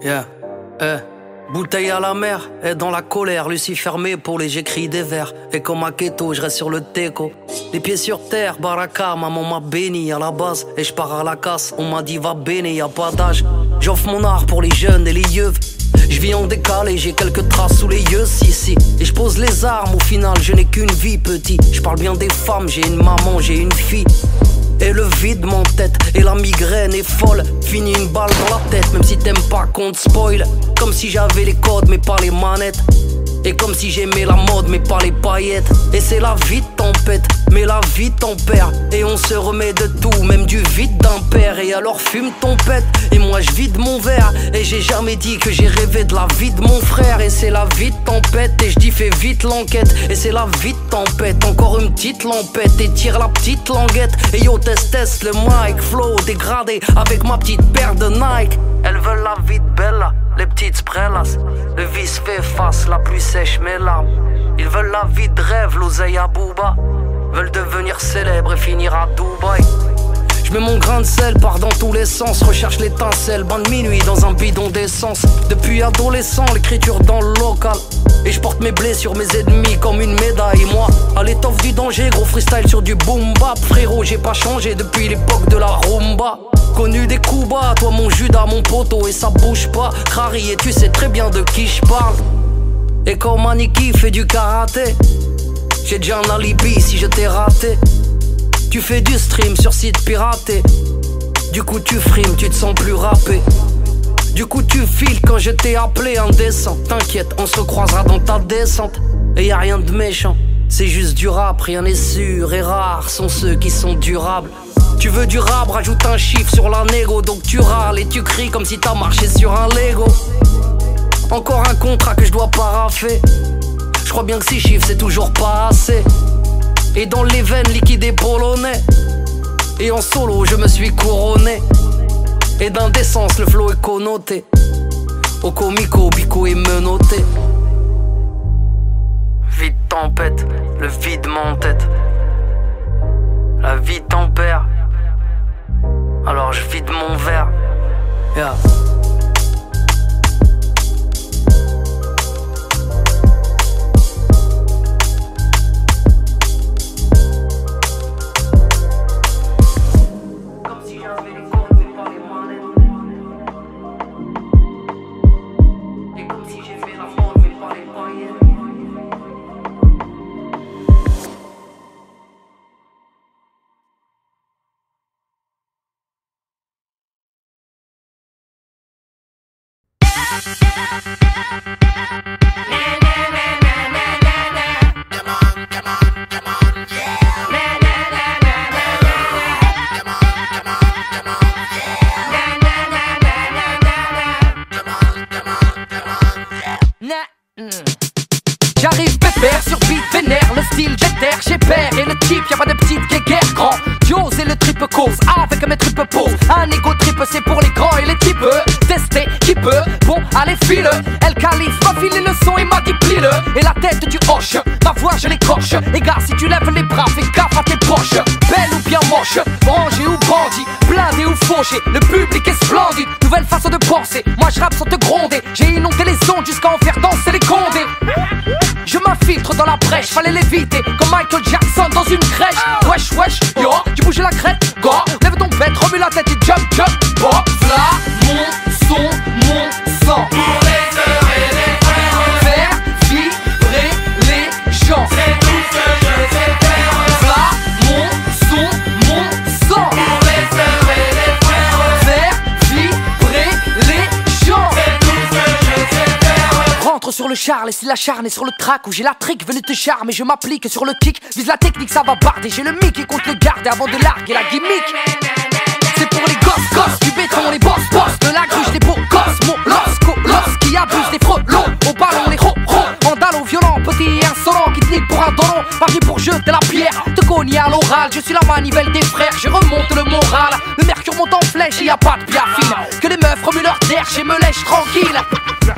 Yeah, bouteille à la mer, et dans la colère, Lucie fermée pour les j'écris des vers. Et comme à Keto, je reste sur le teco. Les pieds sur terre, baraka, maman m'a béni à la base. Et je pars à la casse, on m'a dit va béni, y a pas d'âge. J'offre mon art pour les jeunes et les yeux. Je vis en décalé, j'ai quelques traces sous les yeux, si. Et je pose les armes, au final, je n'ai qu'une vie, petit. Je parle bien des femmes, j'ai une maman, j'ai une fille. Et le vide m'entête, et la migraine est folle. Fini une balle dans la tête, même si t'aimes pas qu'on te spoil. Comme si j'avais les codes mais pas les manettes. Et comme si j'aimais la mode mais pas les paillettes. Et c'est la vie de tempête, mais la vie tempère. Et on se remet de tout, même du vide d'un père. Et alors fume ton pète, et moi je vide mon verre. Et j'ai jamais dit que j'ai rêvé de la vie de mon frère. Et c'est la vie de tempête, et je dis fais vite l'enquête. Et c'est la vie de tempête, encore une petite lampette. Et tire la petite languette, et yo test le mic. Flow dégradé, avec ma petite paire de Nike. Elles veulent la vie de Bella, les petites sprellas. Le vice fait face, la pluie sèche mes larmes. Ils veulent la vie de rêve, l'oseille à Booba. Veulent devenir célèbres et finir à Dubaï. Je mets mon grain de sel, pars dans tous les sens. Recherche l'étincelle, bain de minuit dans un bidon d'essence. Depuis adolescent, l'écriture dans le local. Et je porte mes blessures, mes ennemis comme une médaille. Moi, à l'étoffe du danger, gros freestyle sur du boom bap. Frérot, j'ai pas changé depuis l'époque de la rumba. Connu des coups bas, toi mon Judas, mon poteau, et ça bouge pas. Crary, et tu sais très bien de qui je parle. Et comme Aniki fait du karaté, j'ai déjà un alibi si je t'ai raté. Tu fais du stream sur site piraté. Du coup tu frimes, tu te sens plus rappé. Du coup tu files quand je t'ai appelé indécent. T'inquiète, on se recroisera dans ta descente. Et y a rien de méchant, c'est juste du rap, rien n'est sûr. Et rares sont ceux qui sont durables. Tu veux du rap, rajoute un chiffre sur la négo. Donc tu râles et tu cries comme si t'as marché sur un Lego. Encore un contrat que je dois paraffer. Je crois bien que 6 chiffres c'est toujours pas assez. Et dans les veines liquide et polonais. Et en solo je me suis couronné. Et d'indécence le flow est connoté. Au comico, bico est menotté. Vide tempête, le vide m'entête. La vie tempère, alors je vide mon verre. Yeah. Comme si j'avais les codes mais pas les manettes. Et comme si j'aimais la mode mais pas les paillettes. J'arrive pépère sur beat vénère, le style j'éterre, j'ai père et le type, y'a pas de petite guéguerre grand. Dios et le triple cause, avec mes triple pose. Un égo triple c'est pour les grands et les types. Tester qui peut, bon allez file. Elle calife, m'a filé le son et m'a dit plie-le. Et la tête du hoche, ma voix je l'écorche. Et gars si tu lèves les bras, fais gaffe à tes proches. Belle ou bien moche, rangé ou bandit, blindé ou fauché, le public est splendide. Nouvelle façon de penser, moi je rappe sans te gronder. J'ai inondé les ondes jusqu'à en faire danser les condés. Je m'infiltre dans la brèche, fallait l'éviter comme Michael Jackson dans une crèche. Wesh wesh, yo, tu bouges la crête, go. Lève ton bête, remue la tête et jump jump. Bon, v'là mon son, mon sang. Pour les sœurs et les frères, Faire vibrer les gens. c'est tout ce que je sais faire. V'là mon son, mon sang. Pour les sœurs et les frères, Faire vibrer les gens. c'est tout ce que je sais faire. Rentre sur le char, laisse la charne et sur le track où j'ai la trick venu te charmer. Je m'applique sur le kick, vise la technique, ça va barder. J'ai le mic et compte le garder avant de larguer la gimmick. C'est pour les gosses du béton, les boss de la gruche, les beaux gosses. Mon los qui abuse des frelons. Au ballon, les vandalo violent, petit et insolent qui te nique pour un doron. Pas venu pour jeter la pierre, te cogner à l'oral. Je suis la manivelle des frères, je remonte le moral. Le mercure monte en flèche et y a pas de biafine. Que les meufs remuent leur terre, je me lèche tranquille.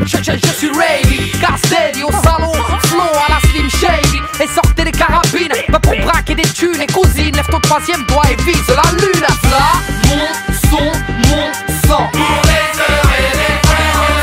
Je suis ready, Castelli au salon, flow à la Slim Shady. Et sortez les carabines, bah pour braquer des thunes. Et cousine, lève ton troisième doigt et vise la lune. Là, mon son, mon sang. Pour les sœurs et les frères,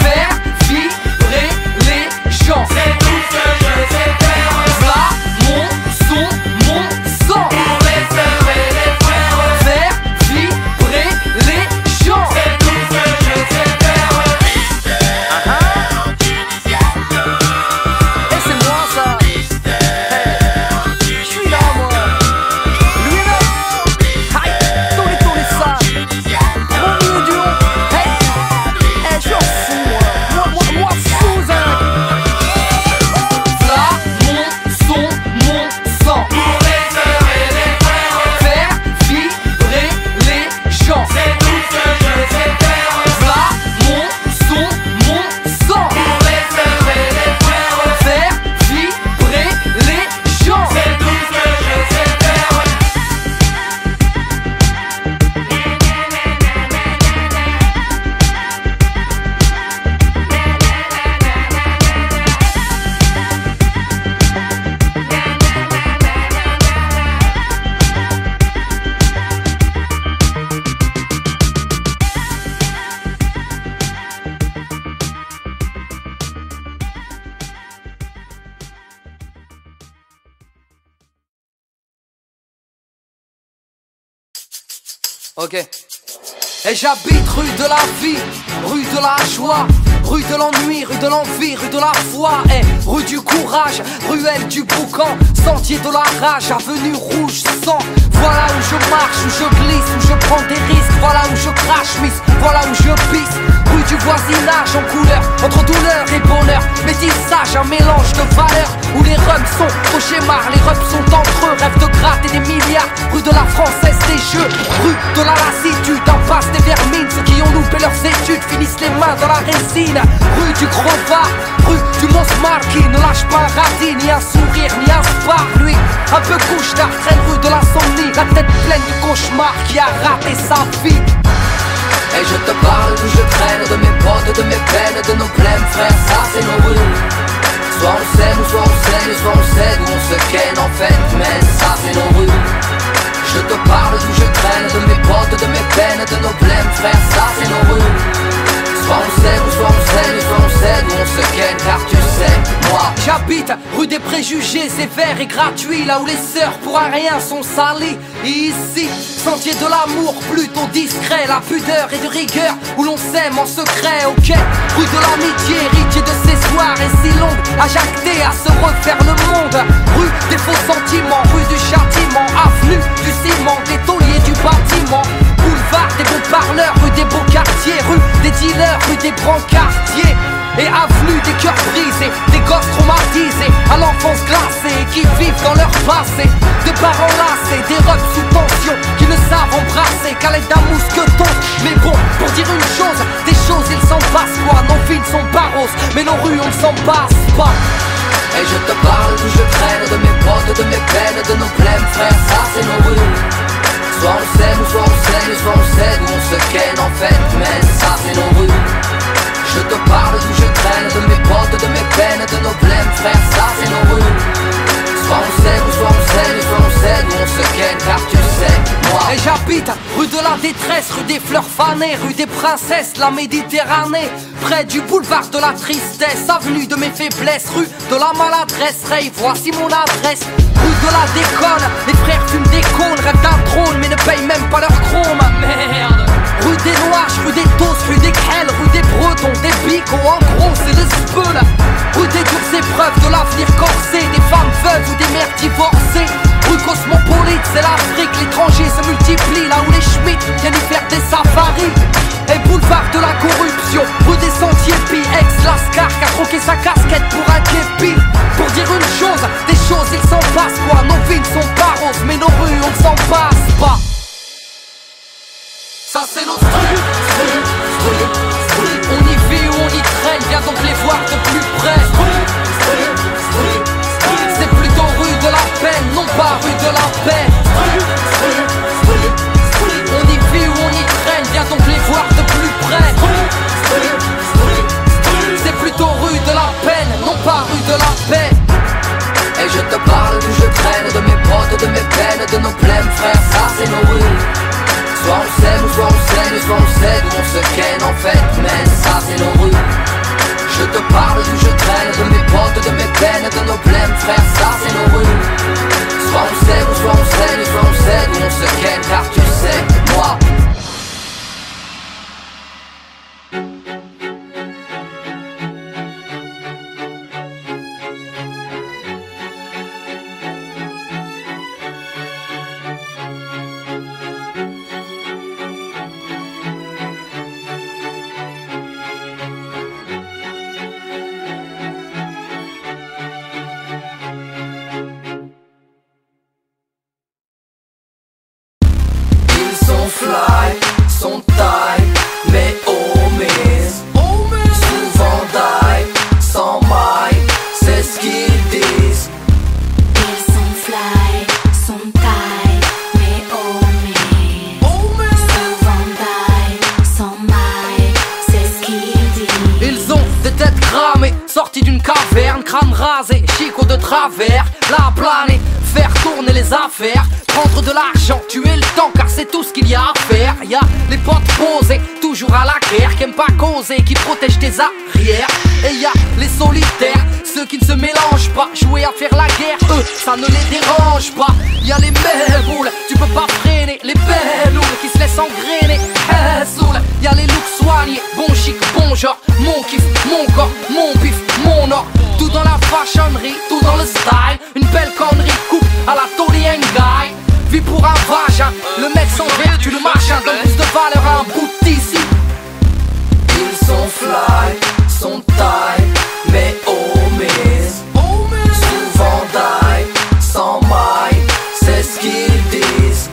Ok. Et j'habite rue de la vie, rue de la joie, rue de l'ennui, rue de l'envie, rue de la foi, et rue du courage, ruelle du boucan, sentier de la rage, avenue rouge sang. Voilà où je marche, où je glisse, où je prends des risques, voilà où je crache, miss, voilà où je pisse. Rue du voisinage en couleur, entre douleur et bonheur, métissage, un mélange de valeurs, où les rums sont au schéma, les rums sont entre eux, rêve de gratter des milliards. Rue de la Française des jeux, rue de la lassitude, impasse des vermines, ceux qui ont loupé leurs études finissent les mains dans la résine. Rue du Gros Var, rue du Mont-Smart, qui ne lâche pas un radis, ni un sourire, ni un spar. Lui, un peu couche-tard, traîne rue de l'insomnie, la tête pleine de cauchemars, qui a raté sa vie. Et je te parle d'où je traîne, de mes potes, de mes peines, de nos blèmes, frère, ça c'est nos rues. Soit on sait, ou soit on sait, soit on sait d'où on se ken en fait, mais ça c'est nos rues. Je te parle d'où je traîne, de mes potes, de mes peines, de nos blèmes, frère, ça c'est nos rues. Soit on sait, ou soit on sait, soit on sait d'où on se ken, car tu sais, moi j'habite rue des préjugés sévères et gratuits, là où les sœurs pour un rien sont salies. Et ici, sentier de l'amour plutôt discret, la pudeur et de rigueur, où l'on s'aime en secret. Ok, rue de l'amitié, héritier de ces soirées si longues, à jacter, à se refaire le monde. Rue des faux sentiments, rue du châtiment, avenue du ciment, des tauliers du bâtiment. Boulevard des bons parleurs, rue des beaux quartiers, rue des dealers, rue des brancardiers. Et avenue des cœurs brisés, des gosses traumatisés, à l'enfance glacée, qui vivent dans leur passé. Des parents lassés, des robes sous tension, qui ne savent embrasser qu'à l'aide d'un mousqueton. Mais bon, pour dire une chose, des choses il s'en passe quoi. Nos vies sont barros, mais nos rues on ne s'en passe pas. Et je te parle d'où je traîne, de mes potes, de mes peines, de nos blèmes, frère, ça c'est nos rues. Soit on sait, ou soit on sait, soit on sait d'où on se ken en fait, mais ça c'est nos rues. Je te parle d'où je traîne, de mes potes, de mes peines, de nos blèmes, frère, ça c'est nos rues. Soit on sait, ou soit on sait, soit on sait d'où on se ken, car tu sais, moi. Et j'habite rue de la détresse, rue des fleurs fanées, rue des princesses, la Méditerranée. Près du boulevard de la tristesse, avenue de mes faiblesses, rue de la maladresse. Ray, voici mon adresse. Rue de la déconne, les frères fument des cônes, rêvent d'un trône mais ne payent même pas leur chrome. Merde. Rue des Noirs, rue des Tosses, rue des Crelles, rue des Bretons, des Bicots, en gros c'est le speul. Rue des dures épreuves de l'avenir corsé, des femmes veuves ou des mères divorcées. Rue cosmopolite, c'est l'Afrique, l'étranger se multiplie, là où les Schmitt viennent y faire des safaris. Et boulevard de la corruption, rue des Sentiers Pis, ex-Lascar qui a troqué sa casquette pour un képi. Pour dire une chose, des choses il s'en passe quoi. Nos vies ne sont pas roses, mais nos rues on ne s'en passe pas. Ça c'est notre rue, on y vit ou on y traîne, viens donc les voir de plus près. C'est plutôt rue de la peine, non pas rue de la paix. On y vit ou on y traîne, viens donc les voir de plus près. C'est plutôt rue de la peine, non pas rue de la paix. Et je te parle d'où je traîne, de mes potes, de mes peines, de nos blèmes, frère, ça c'est nos rues. Soit on sait, ou soit on sait, soit on sait d'où on se ken en fait, mais ça c'est nos rues. Je te parle d'où je traîne, de mes potes, de mes peines, de nos blèmes, frère, ça c'est nos rues. Soit on sait, ou soit on sait, soit on sait d'où on se ken, car tu sais, moi. Fly, son taille, mais omise. Souvent die, sans maille, c'est ce qu'ils disent. Ils sont fly, sont taille, mais omis. Souvent die, sans maille, c'est ce qu'ils disent. Ils ont des têtes cramées, sortis d'une caverne, crâne rasé, chicot de travers, la planée. faire tourner les affaires, prendre de l'argent, tuer le temps car c'est tout ce qu'il y a à faire. Y'a les potes posés, toujours à la guerre, qui aiment pas causer, qui protègent tes arrières. Et y'a les solitaires, ceux qui ne se mélangent pas, jouer à faire la guerre, eux, ça ne les dérange pas. Y'a les méboules, tu peux pas freiner, les belloules qui se laissent engrainer. Y'a les looks soignés, bon chic, bon genre, mon kiff, mon corps, mon pif, mon or. Tout dans la fashionerie, tout dans le style. Une belle connerie, coupe à la Tony Guy. Vie pour un vagin, le mec sans vertu, le machin donne plus de valeur à un bout d'ici. Ils sont fly, sont taille, mais homies. Souvent die, sans maille, c'est ce qu'ils disent.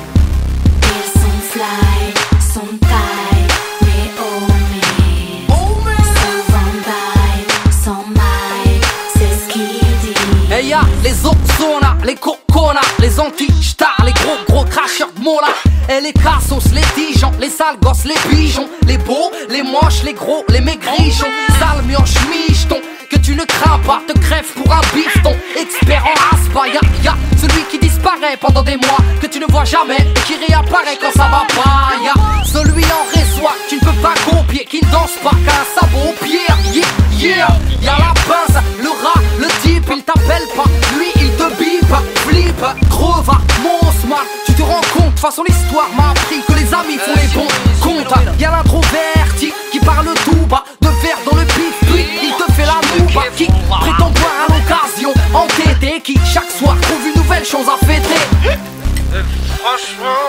Ils sont fly, sont taille, mais homies. Souvent die, sans maille, c'est ce qu'ils disent. Et y'a les Ozona, les Cocona, les anti-stars, les gros cracheurs de mola. Et les cassos, les tigeons, les sales gosses, les pigeons, les beaux, les moches, les gros, les maigrichons. Sale mioche, micheton, que tu ne crains pas, te crèves pour un bifton. Expert en aspa, y'a celui qui disparaît pendant des mois, que tu ne vois jamais et qui réapparaît quand ça va pas. Y'a celui en réseau, tu ne peux pas copier, qui ne danse pas qu'à un sabot au pied. Yeah, y'a la pince, le rat, le type, il t'appelle pas, lui il te bip, flip, creva, mon smart. Tu te rends compte, de toute façon l'histoire m'a appris que les amis font les bons comptes. Y'a l'introverti qui parle tout bas, de verre dans le pif, puis il te fait la nouba, qui prétend boire à l'occasion, entêté, qui chaque soir trouve une nouvelle chose à fêter. Franchement,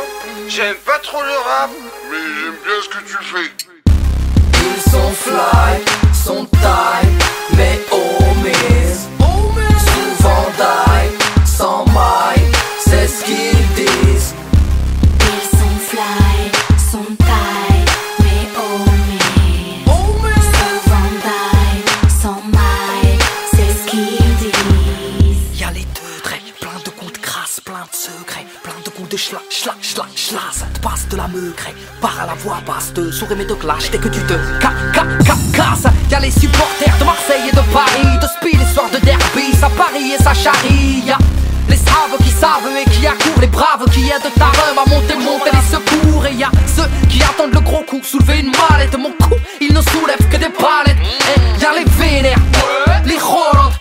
j'aime pas trop le rap, mais j'aime bien ce que tu fais. Ils sont fly, sont taille, mais homies. Souvent die, sans maille, c'est ce qu'ils disent. Ils sont fly, sont taille, mais homies. Souvent die, sans maille, c'est ce qu'ils disent. Y'a les deux traits, plein de coups de crasse, plein de secrets, plein de coups de schla, ça te passe de la meugre, part à la voix basse, te souris mais te clash dès que tu te casses. Y'a les supporters de Marseille et de Paris, de Speed, les soirs de derby, ça parie et ça charrie. Y'a les saves qui savent et qui accourent, les braves qui aident ta rhum à monter les secours. Et y'a ceux qui attendent le gros coup, soulever une mallette, mon coup, il ne soulève que des palettes. Et y'a les vénères, les Roland,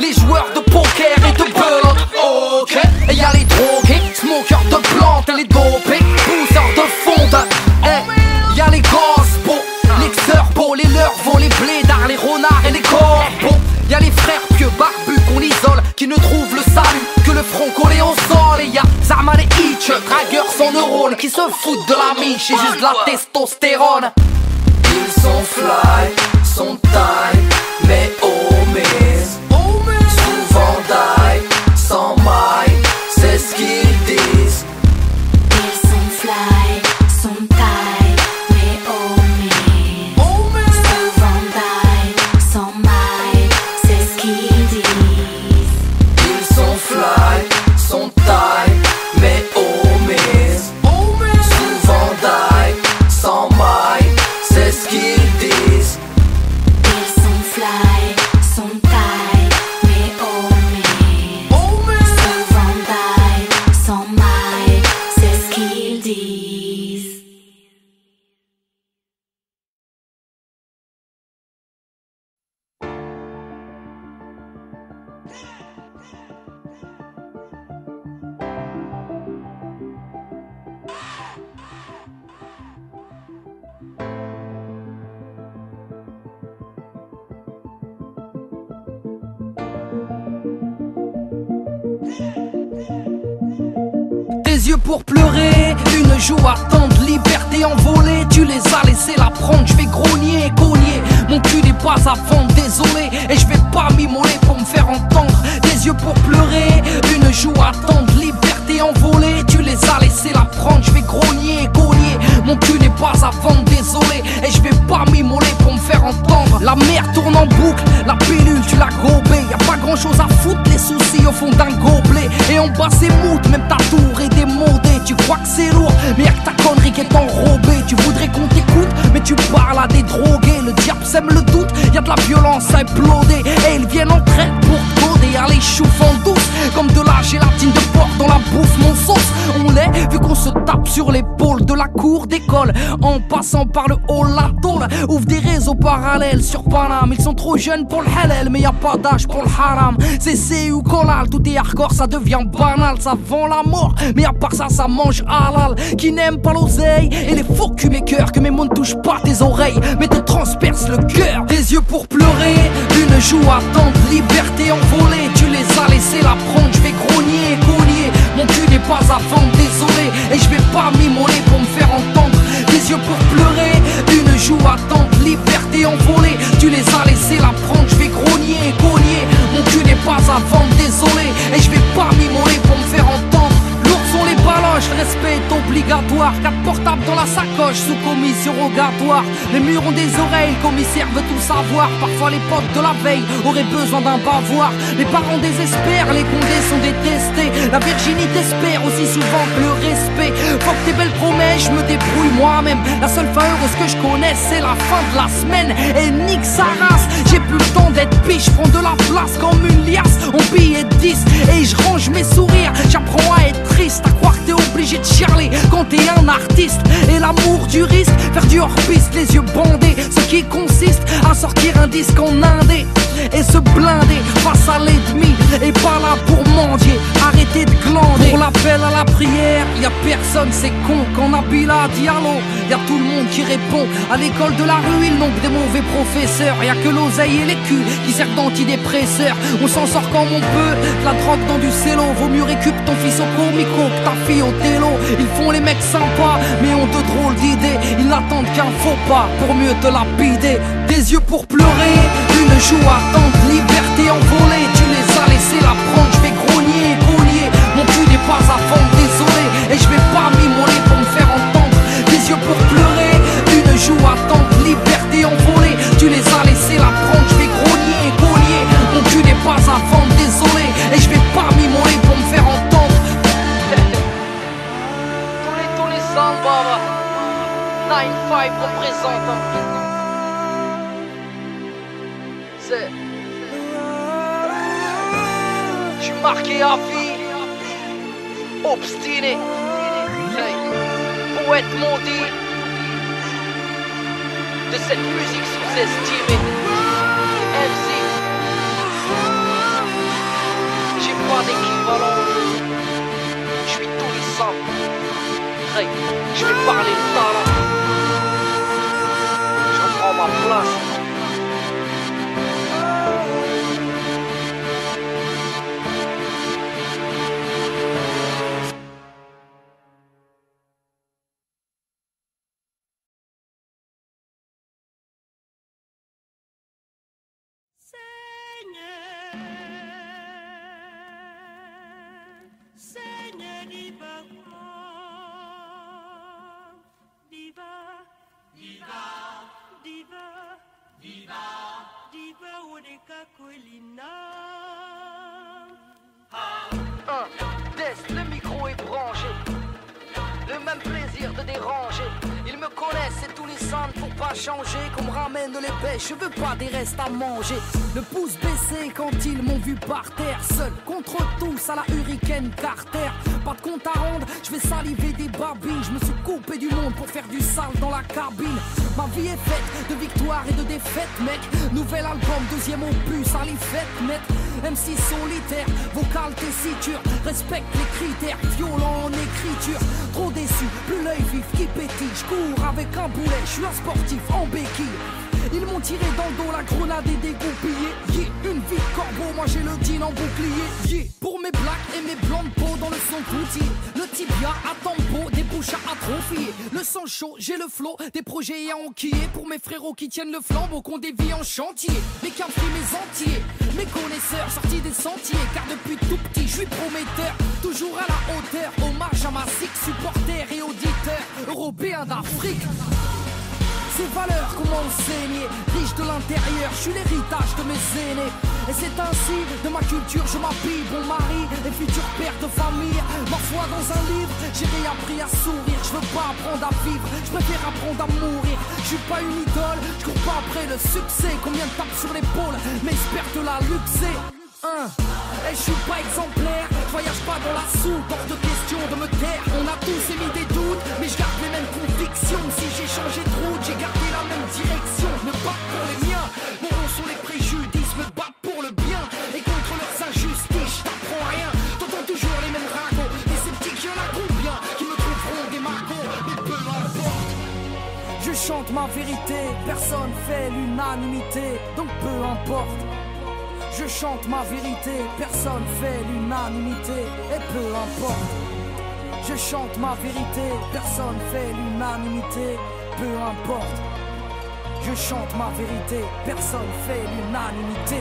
les joueurs de poker et de belote, ok. Et y'a les drogués, smokers de plantes et les dopés, pousseurs de fonte. Et y'a les gospos, les xerbos, les lurvos, les blédards, les renards et les corbeaux. Y'a les frères pieux barbus qu'on isole, qui ne trouvent le salut que le front collé au sol. Et y'a Zama les Hitch, dragueurs sans neurones, qui se foutent de la miche et juste de la testostérone. Ils sont fly, sont taille, mais homies. Souvent die, sans maille, c'est ce qu'ils disent. Ils sont fly, sont taille, mais homies. Souvent die, sans maille, c'est ce qu'ils disent. Ils sont fly, sont taille, mais homies. Souvent die, sans maille, c'est ce qu'ils disent. Ils sont fly, sont taille, mais homies. Souvent die, sans maille, c'est ce qu'ils disent. Tes yeux pour pleurer, une joue attendre, liberté envolée, tu les as laissés la prendre, je vais grogner et cogner, mon cul n'est pas à vendre, désolé, et je vais pas m'immoler pour me faire entendre. Tes yeux pour pleurer, une joue attendre, liberté envolée, tu les as laissés la prendre, je vais grogner et cogner, mon cul n'est pas à vendre, désolé, et je vais pas m'immoler pour me faire entendre. La mer tourne en boucle, la pilule tu l'as gobée, y a pas grand chose à foutre, les soucis au fond d'un gobelet, et en bas c'est mout, même ta tour est démodée, tu crois que c'est lourd, mais y'a que ta connerie qui est enrobée, tu voudrais qu'on t'écoute, mais tu parles à des drogués, le diable sème le doute, y'a de la violence à imploder, et ils viennent en traite pour te coder, y'a les choux en douce, comme de la gélatine de dans la bouffe, mon sauce. On l'est vu qu'on se tape sur l'épaule de la cour d'école. En passant par le hall, la tôle ouvre des réseaux parallèles sur Paname. Ils sont trop jeunes pour le halal, mais y a pas d'âge pour le haram. C'est C ou collal, tout est hardcore, ça devient banal. Ça vend la mort, mais à part ça, ça mange halal. Qui n'aime pas l'oseille et les faux cul mes cœurs. Que mes mots ne touchent pas tes oreilles, mais te transpercent le cœur. Des yeux pour pleurer, une joue attente, liberté envolée. Tu les as laissés la prendre, je vais grogner, cogner. Mon cul n'est pas à vendre, désolé. Et je vais pas m'immoler pour me faire entendre. Des yeux pour pleurer, une joue attente, liberté envolée. Tu les as laissés la prendre, je vais grogner, cogner. Mon cul n'est pas à vendre, désolé. Et je vais pas m'immoler pour me faire entendre. Lourds sont les baloches, le respect est obligatoire. 4 portables dans la sacoche, sous commission rogatoire. Les murs ont des oreilles, le commissaire veut tout savoir. Parfois les potes de la veille auraient besoin d'un bavoir. Les parents désespèrent, les condés sont détestés. La virginité espère aussi souvent que le respect. Faut que tes belles promesses, je me débrouille moi-même. La seule fin heureuse que je connaisse, c'est la fin de la semaine. Et nique sa race, j'ai plus le temps d'être biche. Je prends de la place comme une liasse en billets de 10. Et je range mes sourires, j'apprends à être triste. À croire que t'es obligé de chialer quand t'es un artiste. Et l'amour du risque, faire du hors-piste, les yeux bandés. Ce qui consiste à sortir un disque en indé et se blinder face à l'ennemi. Et pas là pour mendier, arrêtez de glander. Pour l'appel à la prière, y a personne, c'est con. Quand Nabila dit allô, y a tout le monde qui répond. À l'école de la rue, ils n'ont que des mauvais professeurs. Y a que l'oseille et les culs qui servent d'antidépresseurs. On s'en sort comme on peut, la drogue dans du cello. Vaut mieux récup ton fils au comico que ta fille au télo. Ils font les mecs sympas, mais ont de drôles d'idées. Ils n'attendent qu'un faux pas pour mieux te lapider. Des yeux pour pleurer, une joue attente, liberté envolée. Tu les as laissés la prendre, je vais grogner, cogner. Mon cul n'est pas à vendre, désolé. Et je vais pas m'immoler pour me faire entendre. Des yeux pour pleurer, une joue attente, liberté envolée. Tu les as laissés la prendre, je vais grogner, cogner. Mon cul n'est pas à vendre, désolé. Et je vais pas m'immoler pour me faire entendre. tous les samba, 9-5 représente. Je suis marqué à vie, obstiné, hey. Poète maudit de cette musique sous-estimée. MC, j'ai pas d'équivalent. Je suis tout lissant, hey. Je vais parler de talent. Je prends ma place. Le micro est branché, le même plaisir de déranger. Ils me connaissent, c'est tous les centres pour pas changer. Qu'on me ramène les pêches, je veux pas des restes à manger. Le pouce baissé quand ils m'ont vu par terre. Seul contre tous à la Hurricane Carter. Pas de compte à rendre, je vais saliver des babines. Je me suis coupé du monde pour faire du sale dans la cabine. Ma vie est faite de victoires et de défaites, mec. Nouvel album, deuxième opus, à les fêtes, mec. MC solitaire, vocal tessiture. Respecte les critères, violent en écriture. Trop déçu, plus l'œil vif qui pétille. Je cours avec un boulet, je suis un sportif en béquille. Ils m'ont tiré dans le dos, la grenade est dégoupillée. Yeah, une vie de corbeau, moi j'ai le jean en bouclier. Yeah, pour mes blacks et mes blancs de peau dans le son coutier. Le tibia à tempo, des bouches à atrophier. Le sang chaud, j'ai le flow, des projets à enquiller. Pour mes frérots qui tiennent le flambeau, qu'on dévie en chantier. Mes quinfris, mes entiers, mes connaisseurs sortis des sentiers. Car depuis tout petit, je suis prometteur. Toujours à la hauteur, hommage à ma sick, supporters et auditeurs européens d'Afrique. Ces valeurs qu'on m'a enseignées, riche de l'intérieur, je suis l'héritage de mes aînés. Et c'est ainsi, de ma culture, je m'habille, bon mari et futur père de famille. Ma foi dans un livre, j'ai réappris à sourire. Je veux pas apprendre à vivre, je préfère apprendre à mourir. Je suis pas une idole, je cours pas après le succès. Combien de tapes sur l'épaule, mais j'espère te la luxer. Et je suis pas exemplaire, je voyage pas dans la soupe, hors de question de me taire. On a tous émis des doutes, mais je garde les mêmes convictions. Si j'ai changé de route, j'ai gardé la même direction. Me battre pour les miens, mon rôle sont les préjudices. Me battre pour le bien et contre leurs injustices. Je t'apprends rien, t'entends toujours les mêmes ragots. Des sceptiques, y'en a combien qui me trouveront des magots. Mais peu importe, je chante ma vérité, personne fait l'unanimité, donc peu importe. Je chante ma vérité, personne fait l'unanimité, et peu importe. Je chante ma vérité, personne fait l'unanimité, peu importe. Je chante ma vérité, personne fait l'unanimité.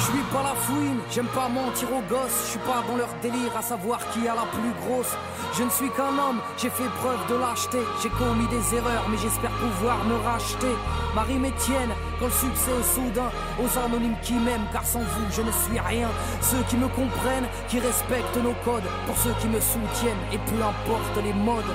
Je suis pas la fouine, j'aime pas mentir aux gosses. Je suis pas dans leur délire à savoir qui a la plus grosse. Je ne suis qu'un homme, j'ai fait preuve de lâcheté. J'ai commis des erreurs, mais j'espère pouvoir me racheter. Ma rime est tienne, quand le succès est soudain. Aux anonymes qui m'aiment, car sans vous je ne suis rien. Ceux qui me comprennent, qui respectent nos codes. Pour ceux qui me soutiennent, et peu importe les modes.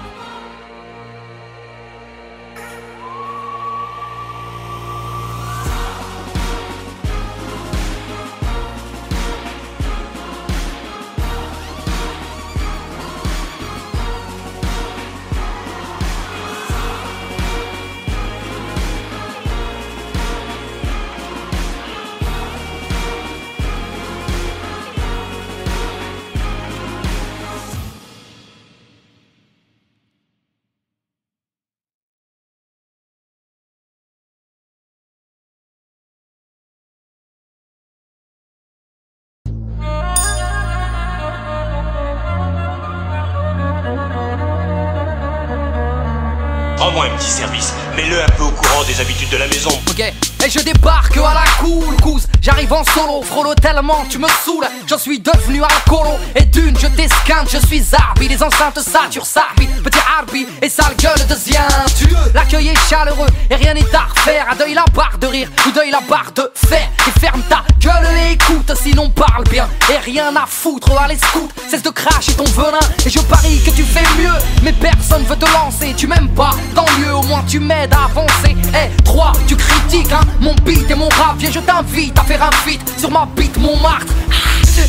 Rends-moi un petit service, mets-le un peu au courant des habitudes de la maison. Ok, et je débarque à la cool couse. J'arrive en solo, frollo tellement tu me saoules. J'en suis devenu alcoolo, et d'une je t'esquinte. Je suis Zarbi, les enceintes saturent Sarbi. Petit Arbi, et sale gueule de Zientu. L'accueil est chaleureux, et rien n'est à refaire. À deuil la barre de rire, ou deuil la barre de fer. Et ferme ta gueule et écoute, sinon parle bien. Et rien à foutre, allez scout, cesse de cracher ton venin. Et je parie que tu fais mieux, mais personne veut te lancer. Tu m'aimes pas, tant mieux, au moins tu m'aides à avancer. Eh, 3, tu critiques, hein, mon beat et mon rap. Viens, je t'invite à faire un feat sur ma beat Montmartre.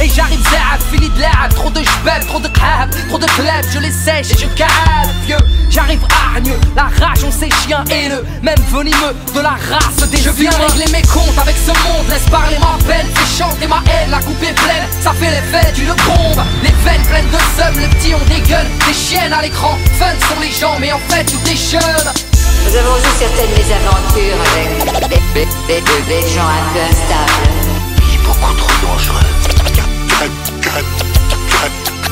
Et j'arrive z'ab, fini de l'ab. Trop de jbeb, trop de crab, trop de club. Je les sèche et je cale, vieux. J'arrive hargneux, la rage on sait chien haineux. Même venimeux de la race des. Je viens régler mes comptes avec ce monde. Laisse parler ma peine, fais chanter ma haine. La coupe est pleine, ça fait l'effet d'une bombe. Les veines pleines de seum, les petits ont des gueules. Des chiennes à l'écran, fun sont les gens. Mais en fait tout est jeune. Nous avons eu certaines mésaventures avec des gens un peu instables. Il est beaucoup trop dangereux.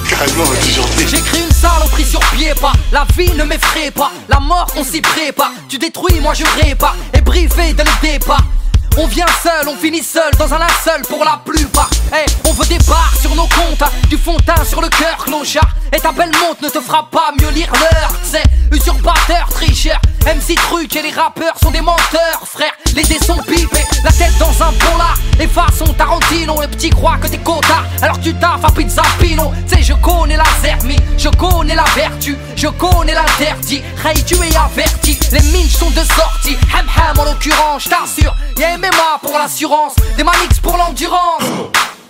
Carrément intelligent. J'écris une saloperie sur pied, pas. La vie ne m'effraie pas, la mort on s'y prépare. Tu détruis, moi je répare, et briefé dès le départ. On vient seul, on finit seul, dans un linceul pour la plupart. Hey, on veut des barres sur nos comptes, hein, du fond de teint sur le cœur, clochard. Et ta belle montre ne te fera pas mieux lire l'heure. C'est usurpateur, tricheur, MC truc et les rappeurs sont des menteurs, frère. Les dés sont pipés, la tête dans un polar. Les façons Tarantino, les petits croient que t'es cotard. Alors tu taffes à Pizza Pino. Tu sais, je connais la zermie, je connais la vertu, je connais l'interdit. Hey, tu es averti, les minches sont de sortie. Ham ham en l'occurrence, je t'assure. Y'a MMA pour l'assurance, des manix pour l'endurance.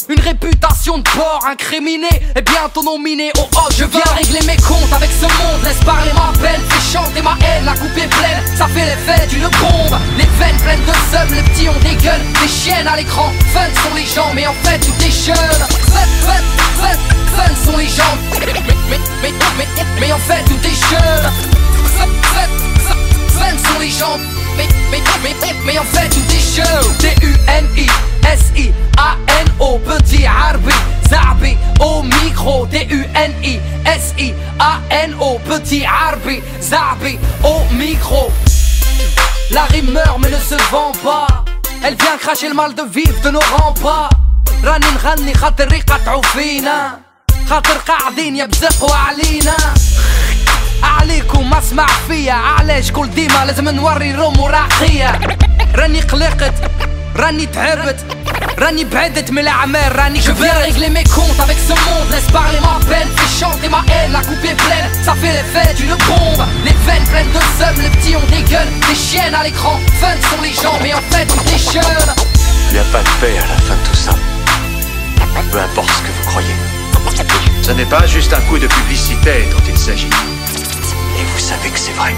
Une réputation de porc incriminée et bientôt nominé au hot. Je viens régler mes comptes avec ce monde. Laisse parler ma peine, fais chanter ma haine. La coupe est pleine, ça fait l'effet d'une bombe. Les veines pleines de seum, les petits ont des gueules. Des chiennes à l'écran, fun sont les gens. Mais en fait tout est jeune. Fun sont les gens. Mais en fait tout est jeune. Fun sont les gens. Mais en fait tout est chaud. T-U-N-I-S-I-A-N-O, petit Arbi, Zarbi au micro. T-U-N-I-S-I-A-N-O, petit Arbi, Zarbi au micro. La rime meurt mais ne se vend pas. Elle vient cracher le mal de vivre de nos remparts. راني نغني خاطر يقطعوا فينا، خاطر قاعدين يبزقوا علينا. عليكم اسمع فيا، علاش كل ديما لازم نوري روم راقية. راني قلقت، راني تعبت، راني بعدت من الاعمال، راني كبرت. Je viens régler mes comptes avec ce monde. Laisse parler ma peine, fais chanter ma haine. La coupe est pleine, ça fait l'effet d'une bombe. Les veines pleines de seum, les petits ont des gueules. Des chiennes à l'écran, fun sont les gens. Mais en fait tout est jeune. Il n'y a pas de paix à la fin de tout ça. Peu importe ce que vous croyez, il n'est pas juste un coup de publicité dont il s'agit. Et vous savez que c'est vrai.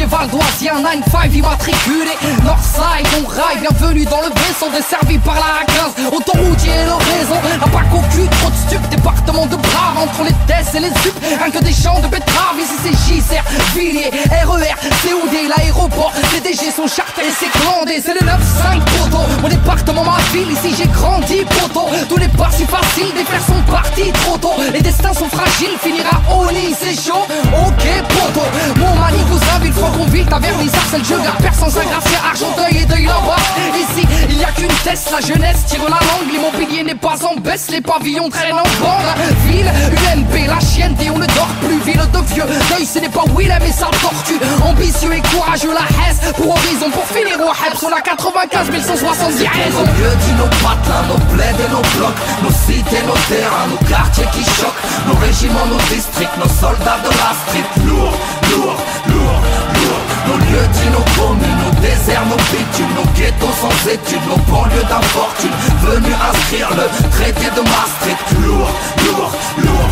Valdoisien, 9-5 immatriculé Northside, on rail, bienvenue dans le vaisseau desservi par la A15. Autoroutier et l'oraison, la PAC au cul, trop de stup, département de Brave. Entre les tests et les sup, rien que des champs de betteraves. Ici c'est JCR, Villiers, RER, COD, l'aéroport. Les DG sont chartés et c'est clandé, c'est le 9-5 poteau. Mon département, ma ville, ici j'ai grandi poteau. Tous les pas si faciles, des frères sont partis trop tôt. Les destins sont fragiles, finira au lit, c'est chaud. Ok poteau, mon mani cousin, Villefranche-Conville, Taverne-Lizard, c'est le jeu gars, sans Saint-Gratien, Argenteuil et Deuil là-bas. Ici, il y a qu'une test, la jeunesse tire la langue. L'immobilier n'est pas en baisse, les pavillons traînent en bande. Ville, UMP, la chienne, et on ne dort plus. Ville de vieux, Deuil, ce n'est pas Willem mais ça tortue. Ambitieux et courageux, la Hesse, pour horizon, pour finir au Heb, sur la 95 170 raisons. Nos lieux dit nos patelins, nos plaids et nos blocs, nos cités, nos terrains, nos quartiers qui choquent, nos régiments, nos districts, nos soldats de la street. Lourd, lourd, lourd, lourd. Nos lieux dit nos communes, nos déserts, nos bitumes, nos ghettos sans études, nos banlieues d'infortune, venus inscrire le traité de Maastricht. Lourd, lourd, lourd.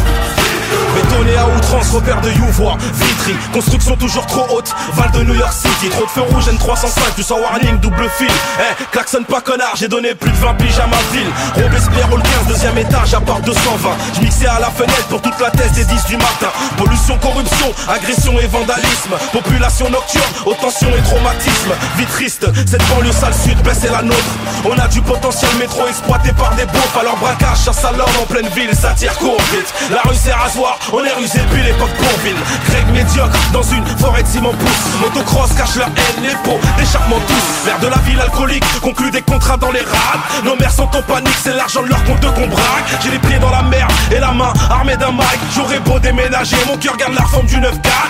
Bétonné à outrance, repère de Youvois, Vitry, construction toujours trop haute, Val de New York City, trop de feux rouges N305, du sans warning, double fil. Klaxonne pas connard, j'ai donné plus de 20 piges à ma ville. Robespierre, hall 15, deuxième étage, à part 220. J'mixais à la fenêtre pour toute la thèse des 10 du matin. Pollution, corruption, agression et vandalisme. Population nocturne, haute tension et traumatisme. Vie triste, cette banlieue sale sud, baisse est la nôtre. On a du potentiel métro exploité par des beaufs. Alors braquage, chasse à l'homme en pleine ville, ça tire court vite. La rue c'est rasoir, on est rusé depuis l'époque Bourville. Greg médiocre dans une forêt de ciment pousse. Motocross cache la haine, les pots, d'échappement tous. Vers de la ville alcoolique, conclut des contrats dans les rades. Nos mères sont en panique, c'est l'argent de leur compte qu'on braque. J'ai les pieds dans la merde et la main armée d'un mic. J'aurais beau déménager, mon cœur garde la forme du 9-4.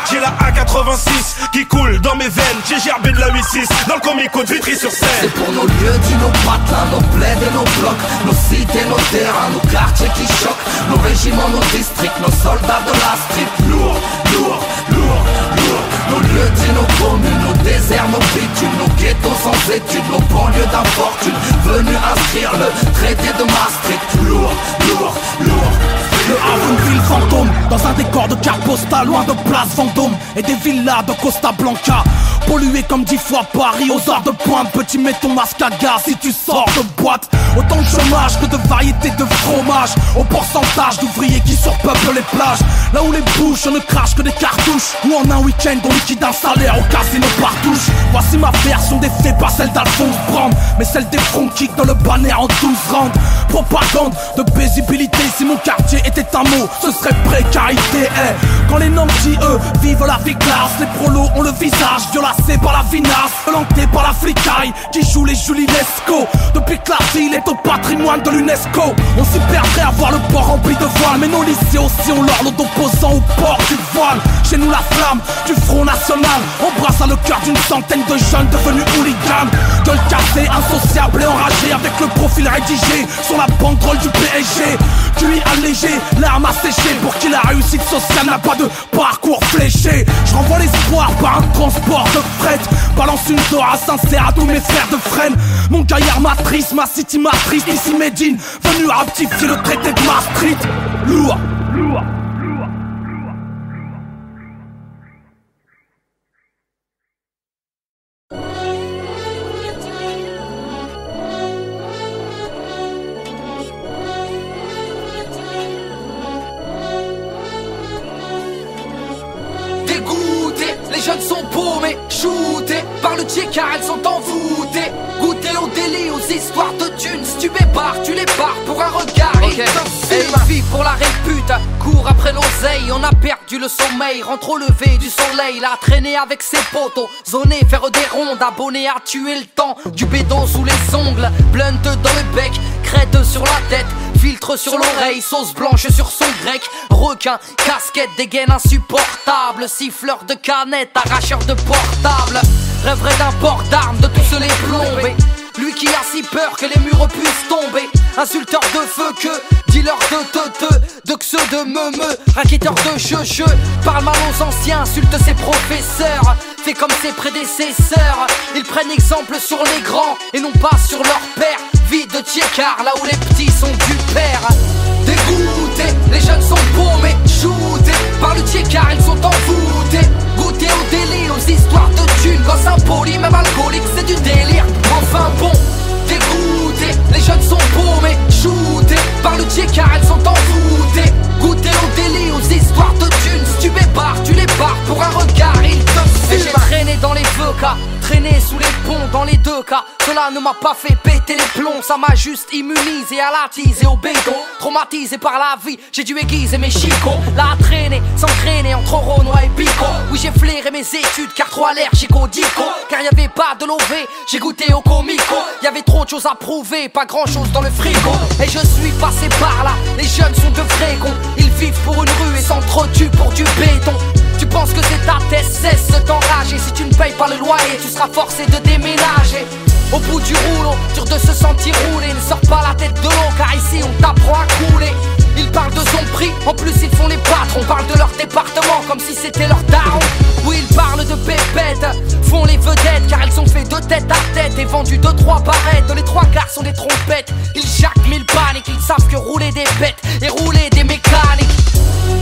J'ai la A86 qui coule dans mes veines. J'ai gerbé de la 8-6 dans le comico de Vitry-sur-Seine. C'est pour nos lieux dit nos patelins, nos plaids et nos blocs, nos cités, nos terrains, nos quartiers qui choquent, nos régiments, nos districts, nos soldats de la street. Lourd, lourd, lourd, lourd. Nos lieux dit nos communes, nos déserts, nos bitumes, nos ghettos sans études, nos banlieues d'infortune, venus inscrire le traité de Maastricht. Lourd, lourd, lourd. Le Havre, une ville fantôme, dans un décor de carte postale, loin de Place Vendôme et des villas de Costa Blanca. Pollué comme 10 fois Paris, aux heures de pointe, petit mets ton masque à gaz si tu sors de boîte. Autant de chômage que de variétés de fromage, au pourcentage d'ouvriers qui surpeuplent les plages. Là où les bouches ne crachent que des cartouches, ou en un week-end on liquide un salaire au casino partouche. Voici ma version des faits, pas celle d'Alphonse Brand, mais celle des front kicks dans le banner en 12 rounds. Propagande de paisibilité, si mon quartier était un mot, ce serait précarité. Quand les nantis, eux, vivent la vie classe, les prolos ont le visage violacé par la vinasse, planté par la flicaille qui joue les Julinesco. Depuis que la ville est au patrimoine de l'UNESCO, on s'y perdrait à voir le port rempli de voiles, mais nos lycées aussi ont l'ordre d'opposants au port du voile. Chez nous la flamme du Front National embrasse à le cœur d'une centaine de jeunes devenus hooligans. Gueule cassée, insociable et enragé, avec le profil rédigé sur la banderole du PSG. QI allégé, l'arme asséchée, pour qui la réussite sociale n'a pas de parcours fléché. Je renvoie l'espoir par un transport de fret, balance une dora sincère à tous mes frères de frêne. Mon gaillard matrice, ma city matrice, ici Médine, venu rectifier le traité de Maastricht. Lourd, lourd. Les jeunes sont paumés, shootés par le tché car elles sont envoûtées. Goûter au délit, aux histoires de thunes. Si tu bébarres, tu les barres pour un regard. Et Ok, et il vit pour la répute, court après l'oseille. On a perdu le sommeil, rentre au lever du soleil. Là, traîner avec ses potos, zoner, faire des rondes. Abonné à tuer le temps, du bédon sous les ongles. Blunt dans le bec, crête sur la tête. Filtre sur l'oreille, sauce blanche sur son grec. Requin, casquette, dégaine insupportable. Siffleur de canette, arracheur de portable. Rêverait d'un port d'armes, de tous les plomber. Lui qui a si peur que les murs puissent tomber. Insulteur de feu que, dealer de que ceux de me, raquetteur de jeu. Parle mal aux anciens, insulte ses professeurs. Fait comme ses prédécesseurs. Ils prennent exemple sur les grands et non pas sur leur père. Vie de Tchékar, là où les petits sont du père. Dégoûtés, les jeunes sont paumés, shootés par le Tchékar, ils sont envoûtés. Goûter au délit, aux histoires de thunes. Gosse impoli, même alcoolique, c'est du délire. Enfin bon, dégoûtés, les jeunes sont paumés, shootés par le Tchékar, ils sont envoûtés. Goûter au délit, aux histoires de thunes. Si tu bébarres, tu les barres pour un regard, ils te fument. J'ai traîné dans les VK, traîné sous les ponts dans les deux cas. Cela ne m'a pas fait péter les plombs, ça m'a juste immunisé à la tise et au béton. Traumatisé par la vie, j'ai dû aiguiser mes chicots. Là à traîner, s'entraîner entre Renoir et Bico. Oui j'ai flairé mes études car trop allergique au dico. Car y'avait pas de lové, j'ai goûté au comico. Y'avait trop de choses à prouver, pas grand chose dans le frigo. Et je suis passé par là, les jeunes sont de vrais cons. Ils vivent pour une rue et s'entretuent pour du béton. Tu penses que c'est ta tête, cesse de t'enrager. Si tu ne payes pas le loyer, tu seras forcé de déménager. Au bout du rouleau, dur de se sentir roulé. Ne sors pas la tête de l'eau car ici on t'apprend à couler. Ils parlent de son prix, en plus ils font les patrons. Parlent de leur département comme si c'était leur daron. Oui ils parlent de pépettes, font les vedettes. Car elles sont fait de tête à tête et vendues 2-3 barrettes. Les 3 quarts sont des trompettes. Ils jacquent mille paniques, ils savent que rouler des bêtes et rouler des mécaniques.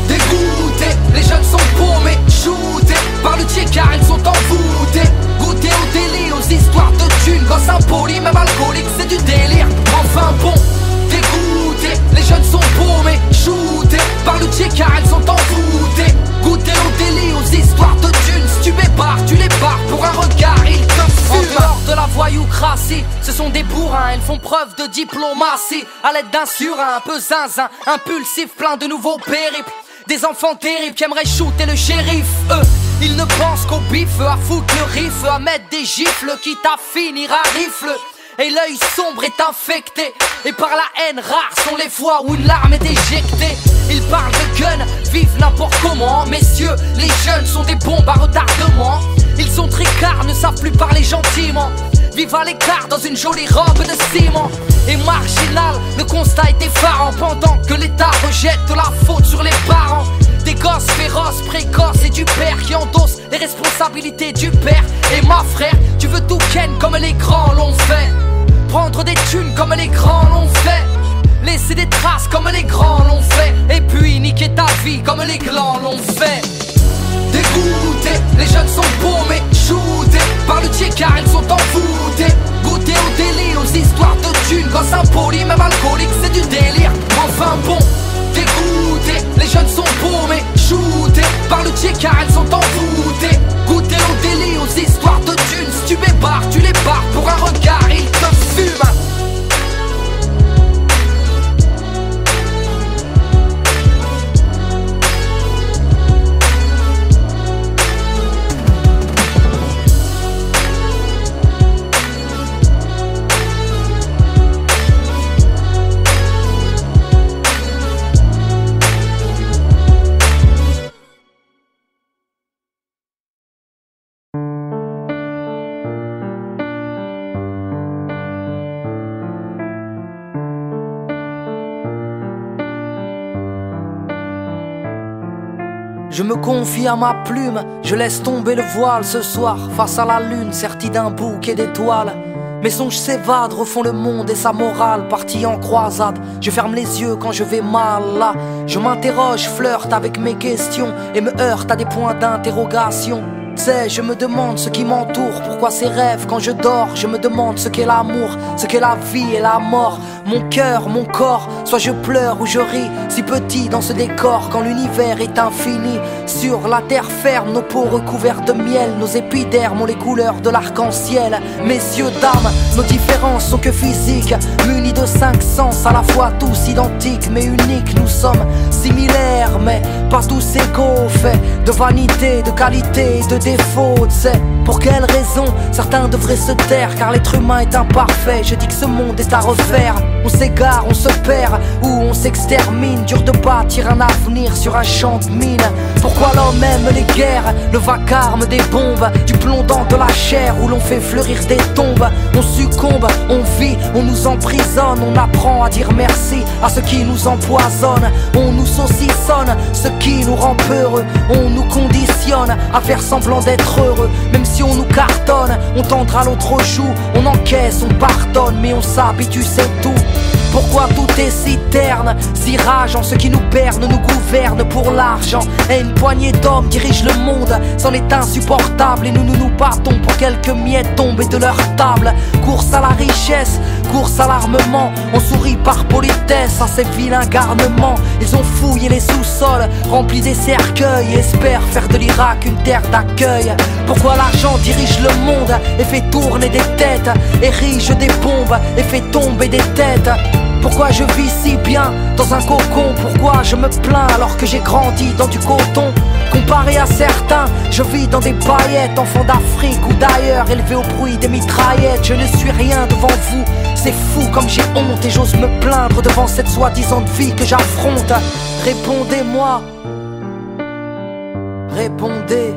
Dégoûtés, les jeunes sont paumés, shootés par le Tchékar, ils sont envoûtés. Goûter au délit, aux histoires de thunes. Gosse impoli, même alcoolique, c'est du délire. Enfin bon, dégoûtés, les jeunes sont paumés, shootés par le Tchékar, ils sont envoûtés. Goûter au délit, aux histoires de thunes. Si tu bébarres, tu les barres pour un regard, ils te fument. En dehors de la voyoucratie, ce sont des bourrins, ils font preuve de diplomatie. À l'aide d'un surin un peu zinzin, impulsif, plein de nouveaux périples. Des enfants terribles qui aimeraient shooter le shérif. Eux, ils ne pensent qu'au bif, à foutre le riff, à mettre des gifles, quitte à finir à rifle. Et l'œil sombre est infecté, et par la haine rares sont les fois où une larme est éjectée. Ils parlent de gun, vivent n'importe comment. Messieurs, les jeunes sont des bombes à retardement. Ils sont tricards, ne savent plus parler gentiment. Vivent à l'écart dans une jolie robe de ciment. Et marginal, le constat est effarant. Pendant que l'État rejette de la faute sur les parents. Des gosses féroces, précoces et du père qui endossent les responsabilités du père. Et ma frère, tu veux tout ken comme les grands l'ont fait. Prendre des thunes comme les grands l'ont fait. Laisser des traces comme les grands l'ont fait. Et puis niquer ta vie comme les glands l'ont fait. Dégoûtés, les jeunes sont paumés, shootés par le Tchékar, ils sont envoûtés. Goûter au délit, aux histoires de thunes. Gosse impoli, même alcoolique, c'est du délire. Enfin bon, dégoûtés, les jeunes sont paumés, shootés par le Tchékar, ils sont envoûtés. Goûter au délit, aux histoires de thunes. Si tu bébarres, tu les barres pour un regard, ils te fument. Je me confie à ma plume, je laisse tomber le voile ce soir, face à la lune, sertie d'un bouquet d'étoiles. Mes songes s'évadent, refont le monde et sa morale, partie en croisade. Je ferme les yeux quand je vais mal là. Je m'interroge, flirte avec mes questions et me heurte à des points d'interrogation. sais, je me demande ce qui m'entoure, pourquoi ces rêves quand je dors. Je me demande ce qu'est l'amour, ce qu'est la vie et la mort. Mon cœur, mon corps, soit je pleure ou je ris, si petit dans ce décor quand l'univers est infini. sur la terre ferme, nos peaux recouvertes de miel, nos épidermes ont les couleurs de l'arc-en-ciel. Messieurs, dames, nos différences sont que physiques, munis de 5 sens, à la fois tous identiques mais uniques. Nous sommes similaires mais pas tous égaux, faits de vanité, de qualité, de défaut. C'est pour quelle raison certains devraient se taire, car l'être humain est imparfait. Je dis que ce monde est à refaire. On s'égare, on se perd ou on s'extermine. Dur de bâtir un avenir sur un champ de mine. Pourquoi l'homme aime les guerres, le vacarme des bombes, du plomb dans de la chair où l'on fait fleurir des tombes. On succombe, on vit, on nous emprisonne. On apprend à dire merci à ceux qui nous empoisonnent. On nous saucissonne, ce qui nous rend peureux. On nous conditionne à faire semblant d'être heureux. Même si on nous cartonne, on tendra l'autre joue. On encaisse, on pardonne, mais on s'habitue, c'est tout. Pourquoi tout est si terne, si rageant? Ceux qui nous bernent nous gouvernent pour l'argent. Et une poignée d'hommes dirige le monde, c'en est insupportable. Et nous nous battons pour quelques miettes tombées de leur table. Course à la richesse, course à l'armement. On sourit par politesse à ces vilains garnements. Ils ont fouillé les sous-sols, rempli des cercueils, et espèrent faire de l'Irak une terre d'accueil. Pourquoi l'argent dirige le monde et fait tourner des têtes, érige des bombes et fait tomber des têtes? Pourquoi je vis si bien dans un cocon? Pourquoi je me plains alors que j'ai grandi dans du coton? Comparé à certains, je vis dans des paillettes, enfant d'Afrique ou d'ailleurs, élevé au bruit des mitraillettes. Je ne suis rien devant vous, c'est fou comme j'ai honte, et j'ose me plaindre devant cette soi-disant vie que j'affronte. Répondez-moi, répondez,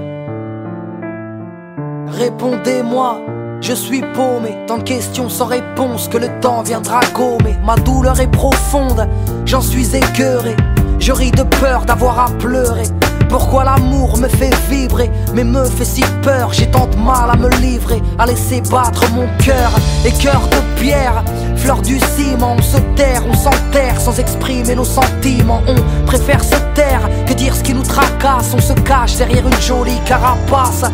répondez-moi. Je suis paumé, tant de questions sans réponse que le temps viendra gommer. Ma douleur est profonde, j'en suis écœuré. Je ris de peur d'avoir à pleurer. Pourquoi l'amour me fait vibrer, mais me fait si peur? J'ai tant de mal à me livrer, à laisser battre mon cœur. Et cœur de pierre, fleur du ciment. On se terre, on s'enterre sans exprimer nos sentiments. On préfère se taire que dire ce qui nous tracasse. On se cache derrière une jolie carapace.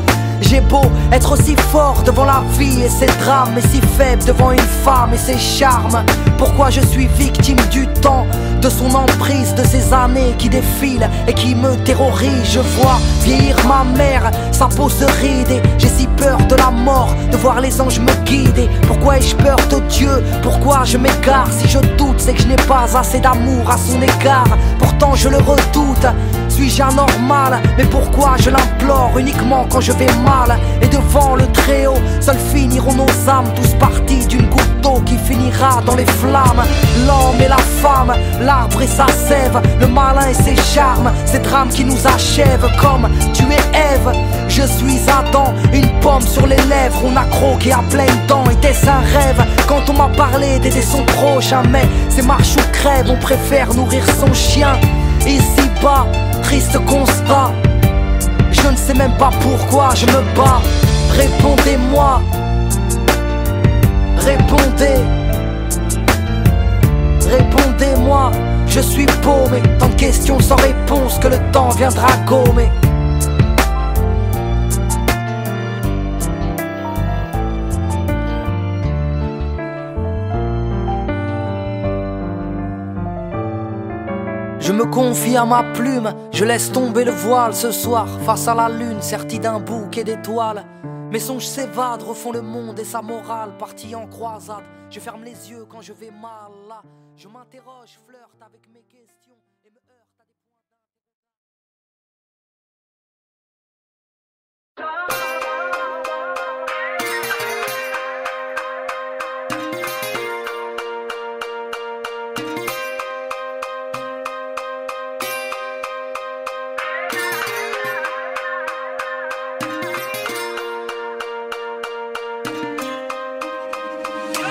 J'ai beau être aussi fort devant la vie et ses drames, mais si faible devant une femme et ses charmes. Pourquoi je suis victime du temps, de son emprise, de ces années qui défilent et qui me terrorisent? Je vois vieillir ma mère, sa peau se rider. J'ai si peur de la mort, de voir les anges me guider. Pourquoi ai-je peur de Dieu? Pourquoi je m'égare? Si je doute, c'est que je n'ai pas assez d'amour à son égard. Pourtant je le redoute. Suis-je anormal? Mais pourquoi je l'implore uniquement quand je vais mal? Et devant le Très-Haut, seuls finiront nos âmes, tous partis d'une goutte d'eau qui finira dans les flammes. L'homme et la femme, l'arbre et sa sève, le malin et ses charmes, ces drames qui nous achèvent. Comme tu es Ève, je suis Adam, une pomme sur les lèvres. On a croqué à pleines dents, était-ce un rêve? Quand on m'a parlé d'aider son prochain, mais c'est marche ou crève, on préfère nourrir son chien. Ici-bas, triste constat, je ne sais même pas pourquoi je me bats. Répondez-moi, répondez, répondez-moi. Je suis paumé, tant de questions sans réponse que le temps viendra gommer. Je me confie à ma plume, je laisse tomber le voile ce soir, face à la lune, sertie d'un bouquet d'étoiles. Mes songes s'évadent, refont le monde et sa morale, partie en croisade. Je ferme les yeux quand je vais mal, là. Je m'interroge, flirte avec mes questions et me heurte à des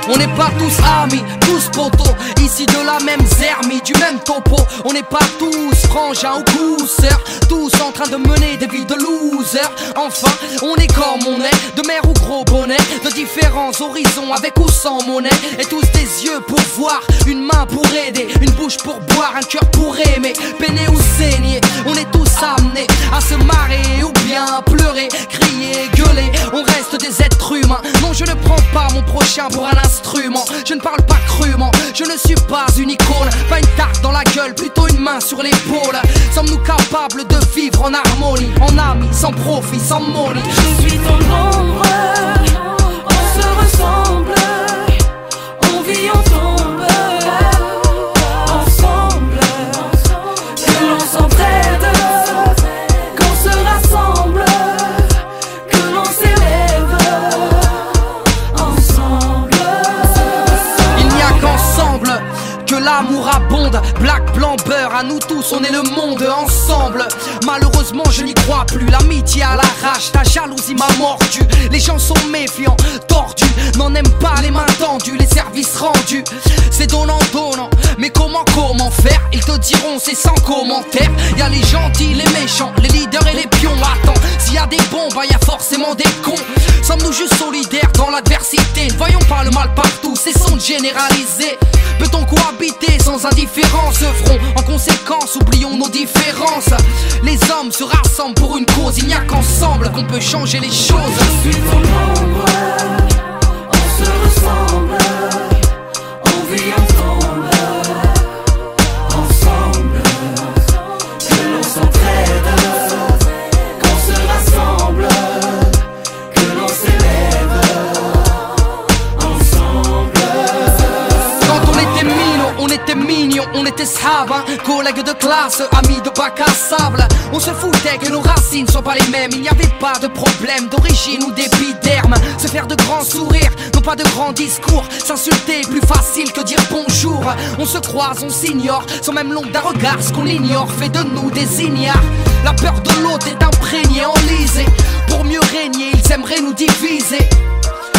On n'est pas tous amis, tous potos, ici de la même zermie, du même topo. On n'est pas tous frangins ou pousseurs, tous en train de mener des vies de losers. Enfin, on est comme on est, de mer ou gros bonnet, de différents horizons avec ou sans monnaie. Et tous des yeux pour voir, une main pour aider, une bouche pour boire, un cœur pour aimer. Peiner ou saigner, on est tous amenés à se marrer ou bien pleurer, crier, gueuler. On reste des êtres humains, non je ne prends pas mon prochain pour un instant. instrument. Je ne parle pas crûment, je ne suis pas une icône. Pas une tarte dans la gueule, plutôt une main sur l'épaule. Sommes-nous capables de vivre en harmonie, en amis, sans profit, sans money? Je suis ton ombre, on se ressemble, on vit, on tombe, ensemble, que l'on s'entraide, qu'on se rassemble, que l'on s'élève, ensemble. Il n'y a qu'ensemble que l'amour abonde. Black, blanc, beurre, à nous tous on est le monde ensemble. Malheureusement je n'y crois plus, l'amitié à l'arrache, ta jalousie m'a mordu. Les gens sont méfiants, tordus, n'en aiment pas les mains tendues, les services rendus. C'est donnant, donnant, mais comment faire? Ils te diront c'est sans commentaire. Y'a les gentils, les méchants, les leaders et les pions. Attends, s'il y a des bons, bah y'a forcément des cons. Sommes-nous juste solidaires dans l'adversité? Ne voyons pas le mal partout, cessons de généraliser. Peut-on cohabiter sans indifférence? Œuvrons en conséquence, oublions nos différences. Les hommes se rassemblent pour une cause, il n'y a qu'ensemble qu'on peut changer les choses. Je suis ton ombre, on se ressemble, on vit, on tombe, ensemble, que l'on s'entraide, qu'on se rassemble, que l'on s'élève, ensemble. Quand on était minot, on était mignon, on était sahab, hein, collègues de classe, amis de bac à sable. On se foutait que nos racines soient pas les mêmes. Il n'y avait pas de problème d'origine ou d'épiderme. Se faire de grands sourires, non pas de grands discours. S'insulter est plus facile que dire bonjour. On se croise, on s'ignore, sans même l'ombre d'un regard. Ce qu'on ignore fait de nous des ignares. La peur de l'autre est imprégnée, enlisée. Pour mieux régner, ils aimeraient nous diviser.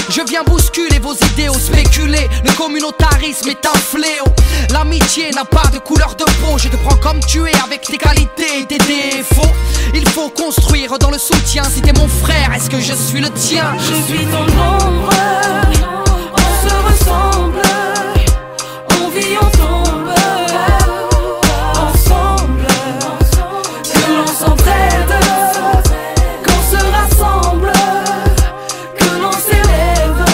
Je viens bousculer vos idéaux, spéculer. Le communautarisme est un fléau. L'amitié n'a pas de couleur de peau. Je te prends comme tu es avec tes qualités et tes défauts. Il faut construire dans le soutien. Si t'es mon frère, est-ce que je suis le tien? Je suis ton ombre, on se ressemble, on vit, on tombe, ensemble, que l'on s'entraide, qu'on se rassemble, que l'on s'élève,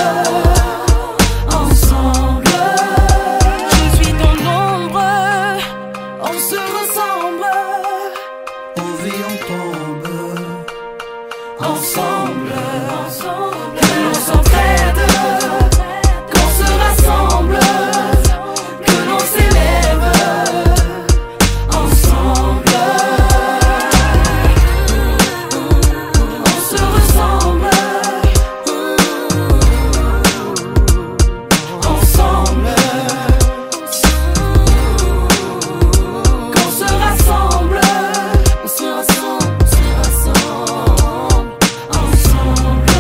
ensemble. Je suis ton ombre, on se ressemble, On vit, on tombe, ensemble, que l'on s'entraide, qu'on se rassemble, que l'on s'élève, ensemble. On se ressemble, ensemble, qu'on se rassemble, on se rassemble, ensemble.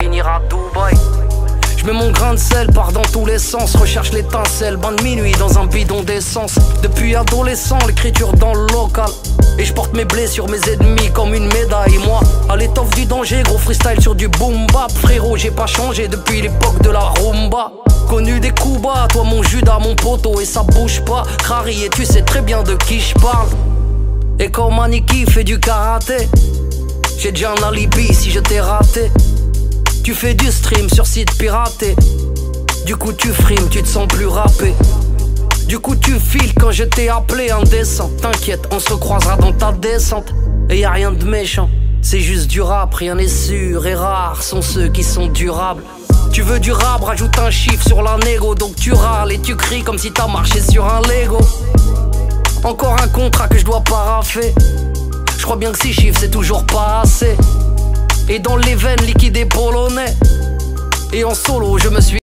Finir à Dubaï. Je mets mon grain de sel, pars dans tous les sens. Recherche l'étincelle, bain de minuit dans un bidon d'essence. Depuis adolescent, l'écriture dans le local. Et je porte mes blessures, mes ennemis comme une médaille. Moi, à l'étoffe du danger, gros freestyle sur du boom bap. Frérot, j'ai pas changé depuis l'époque de la rumba. Connu des coups bas, toi mon Judas, mon poteau. Et ça bouge pas, Rari, et tu sais très bien de qui je parle. Et quand Maniki fait du karaté, j'ai déjà un alibi si je t'ai raté. Tu fais du stream sur site piraté. Du coup tu frimes, tu te sens plus rappé. Du coup tu files quand je t'ai appelé indécent. T'inquiète, on se croisera dans ta descente. Et y a rien de méchant, c'est juste du rap. Rien n'est sûr et rares sont ceux qui sont durables. Tu veux du rap, rajoute un chiffre sur la négo. Donc tu râles et tu cries comme si t'as marché sur un Lego. Encore un contrat que je dois paraffer. Je crois bien que 6 chiffres c'est toujours pas assez. Et dans les veines liquidées polonais. Et en solo je me suis